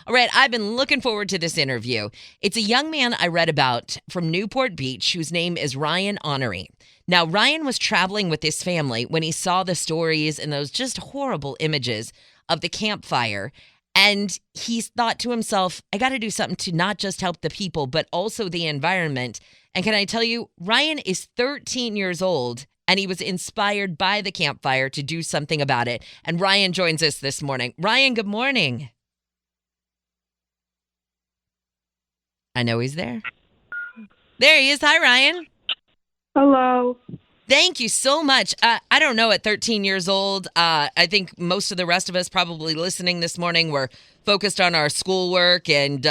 All right, I've been looking forward to this interview. It's a young man I read about from Newport Beach whose name is Ryan Honary. Now, Ryan was traveling with his family when he saw the stories and those just horrible images of the campfire. And he thought to himself, I got to do something to not just help the people, but also the environment. And can I tell you, Ryan is 13 years old and he was inspired by the campfire to do something about it. And Ryan joins us this morning. Ryan, good morning. I know he's there. There he is. Hi, Ryan. Hello. Thank you so much. I don't know, at 13 years old, I think most of the rest of us probably listening this morning were focused on our schoolwork and,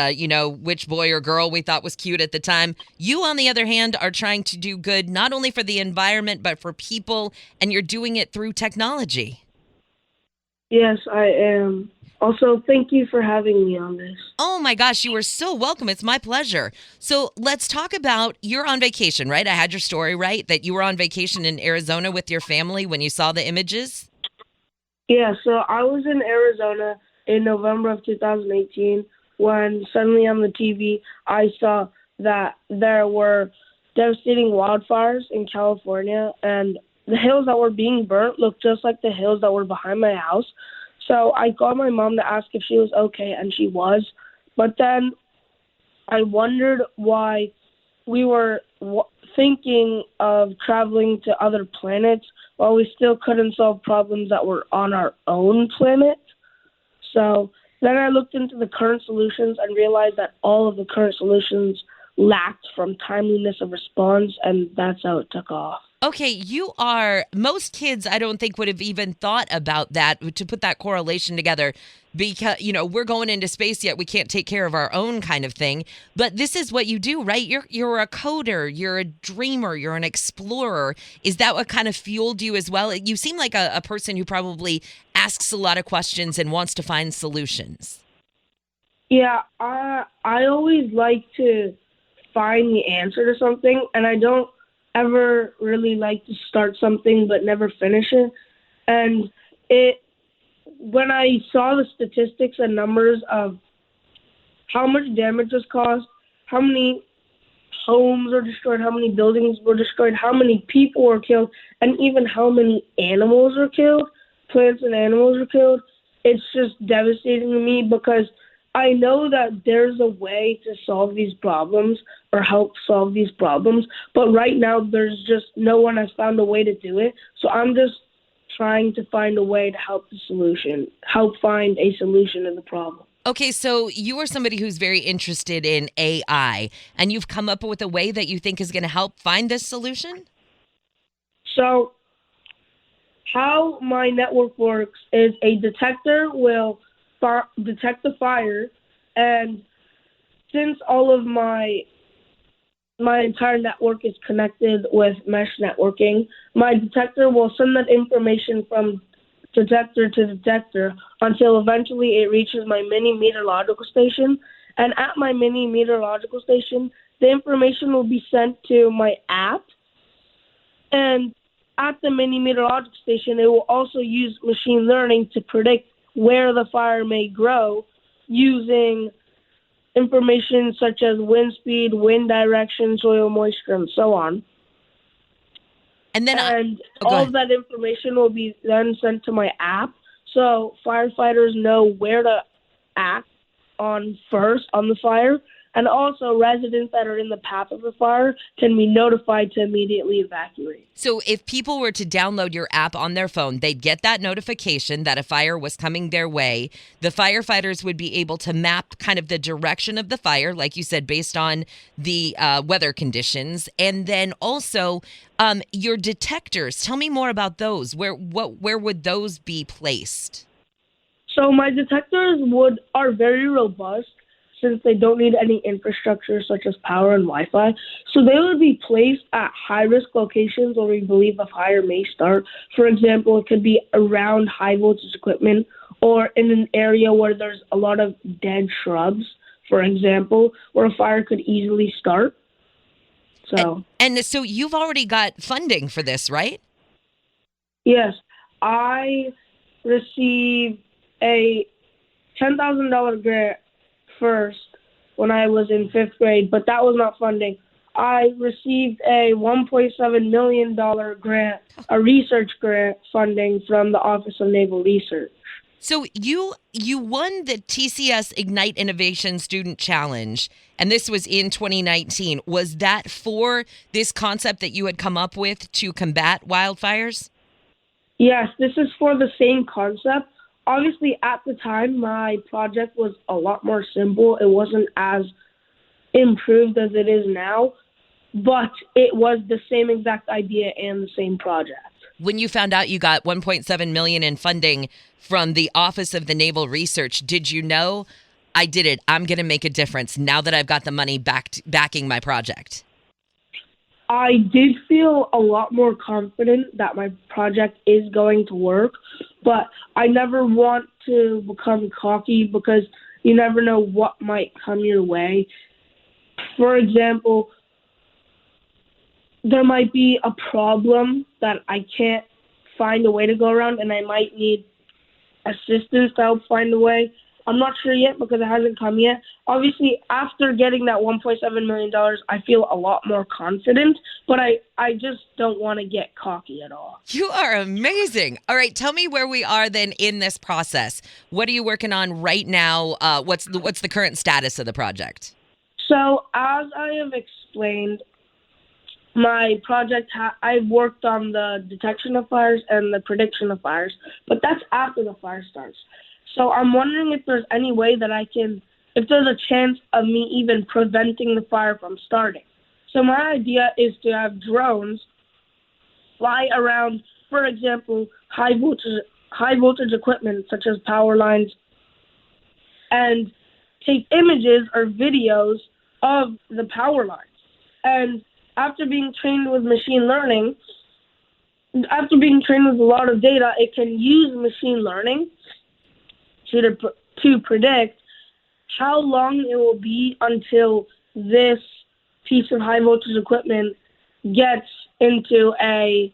which boy or girl we thought was cute at the time. You, on the other hand, are trying to do good not only for the environment, but for people, and you're doing it through technology. Yes, I am. Also, thank you for having me on this. Oh my gosh, you are so welcome. It's my pleasure. So let's talk about you're on vacation, right? I had your story right that you were on vacation in Arizona with your family when you saw the images. Yeah, so I was in Arizona in November of 2018 when suddenly on the TV I saw that there were devastating wildfires in California and the hills that were being burnt looked just like the hills that were behind my house. So I called my mom to ask if she was okay, and she was. But then I wondered why we were thinking of traveling to other planets while we still couldn't solve problems that were on our own planet. So then I looked into the current solutions and realized that all of the current solutions lacked from timeliness of response, and that's how it took off. Okay, most kids I don't think would have even thought about that to put that correlation together because we're going into space yet we can't take care of our own kind of thing. But this is what you do, right? You're a coder, you're a dreamer, you're an explorer. Is that what kind of fueled you as well? You seem like a person who probably asks a lot of questions and wants to find solutions. Yeah, I always like to find the answer to something, and I don't ever really like to start something but never finish it. And it when I saw the statistics and numbers of how much damage was caused, how many homes were destroyed, how many buildings were destroyed, how many people were killed, and even how many animals were killed, plants and animals were killed, it's just devastating to me because I know that there's a way to solve these problems or help solve these problems, but right now there's just no one has found a way to do it. So I'm just trying to find a way to help find a solution to the problem. Okay, so you are somebody who's very interested in AI, and you've come up with a way that you think is going to help find this solution? So how my network works is a detector will detect the fire, and since all of my entire network is connected with mesh networking, my detector will send that information from detector to detector until eventually it reaches my mini meteorological station. And at my mini meteorological station, the information will be sent to my app, and at the mini meteorological station, it will also use machine learning to predict where the fire may grow using information such as wind speed, wind direction, soil moisture, and so on. And then, And go all of ahead. that information will be then sent to my app, so firefighters know where to act on first on the fire, and also residents that are in the path of the fire can be notified to immediately evacuate. So if people were to download your app on their phone, they'd get that notification that a fire was coming their way. The firefighters would be able to map kind of the direction of the fire, like you said, based on the weather conditions. And then also your detectors. Tell me more about those. Where would those be placed? So my detectors would are very robust since they don't need any infrastructure such as power and Wi-Fi. So they would be placed at high-risk locations where we believe a fire may start. For example, it could be around high-voltage equipment or in an area where there's a lot of dead shrubs, for example, where a fire could easily start. A- So, And so you've already got funding for this, right? yes, I received a $10,000 grant first when I was in 5th grade, but that was not funding. I received a $1.7 million grant, a research grant funding from the Office of Naval Research. So you won the TCS Ignite Innovation Student Challenge, and this was in 2019. Was that for this concept that you had come up with to combat wildfires? Yes, this is for the same concept. Obviously, at the time, my project was a lot more simple. It wasn't as improved as it is now, but it was the same exact idea and the same project. When you found out you got $1.7 million in funding from the Office of the Naval Research, did you know, I did it, I'm going to make a difference now that I've got the money backing my project? I did feel a lot more confident that my project is going to work, but I never want to become cocky because you never know what might come your way. For example, there might be a problem that I can't find a way to go around, and I might need assistance to help find a way. I'm not sure yet because it hasn't come yet. Obviously, after getting that $1.7 million, I feel a lot more confident, but I just don't want to get cocky at all. You are amazing. All right, tell me where we are then in this process. What are you working on right now? What's the current status of the project? So, as I have explained, my project, I've worked on the detection of fires and the prediction of fires, but that's after the fire starts. So I'm wondering if there's any way that if there's a chance of me even preventing the fire from starting. So my idea is to have drones fly around, for example, high voltage equipment such as power lines, and take images or videos of the power lines. And after being trained with machine learning, after being trained with a lot of data, it can use machine learning to predict how long it will be until this piece of high voltage equipment gets into a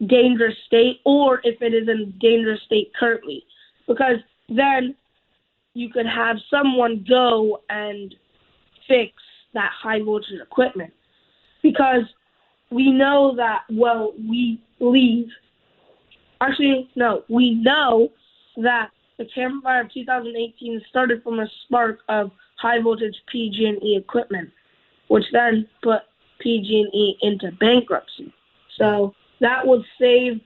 dangerous state, or if it is in a dangerous state currently. Because then you could have someone go and fix that high voltage equipment. Because we know that, we know that the campfire of 2018 started from a spark of high voltage PG&E equipment, which then put PG&E into bankruptcy. So that would save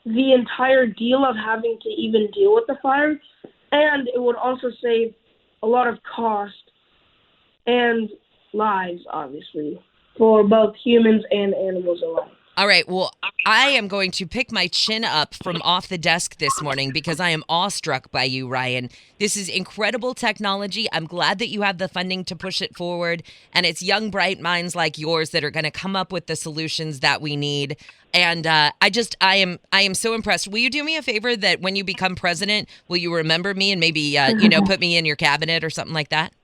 the entire deal of having to even deal with the fire, and it would also save a lot of cost and lives, obviously, for both humans and animals alike. All right, well, I am going to pick my chin up from off the desk this morning because I am awestruck by you, Ryan. This is incredible technology. I'm glad that you have the funding to push it forward, and it's young, bright minds like yours that are going to come up with the solutions that we need. And I am so impressed. Will you do me a favor that when you become president, will you remember me and maybe put me in your cabinet or something like that?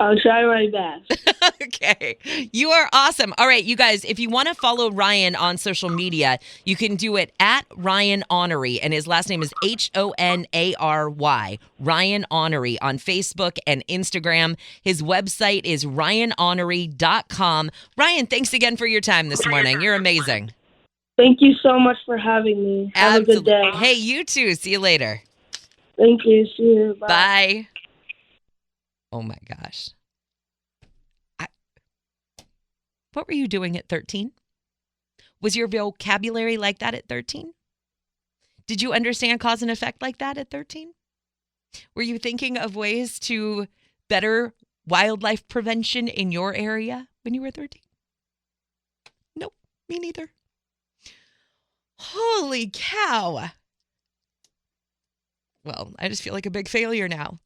I'll try my best. Okay. You are awesome. All right, you guys, if you want to follow Ryan on social media, you can do it at Ryan Honary, and his last name is Honary. Ryan Honary on Facebook and Instagram. His website is ryanhonary.com. Ryan, thanks again for your time this morning. You're amazing. Thank you so much for having me. Have a good day. Hey, you too. See you later. Thank you. See you. Bye. Bye. Oh my gosh. What were you doing at 13? Was your vocabulary like that at 13? Did you understand cause and effect like that at 13? Were you thinking of ways to better wildlife prevention in your area when you were 13? Nope, me neither. Holy cow. Well, I just feel like a big failure now.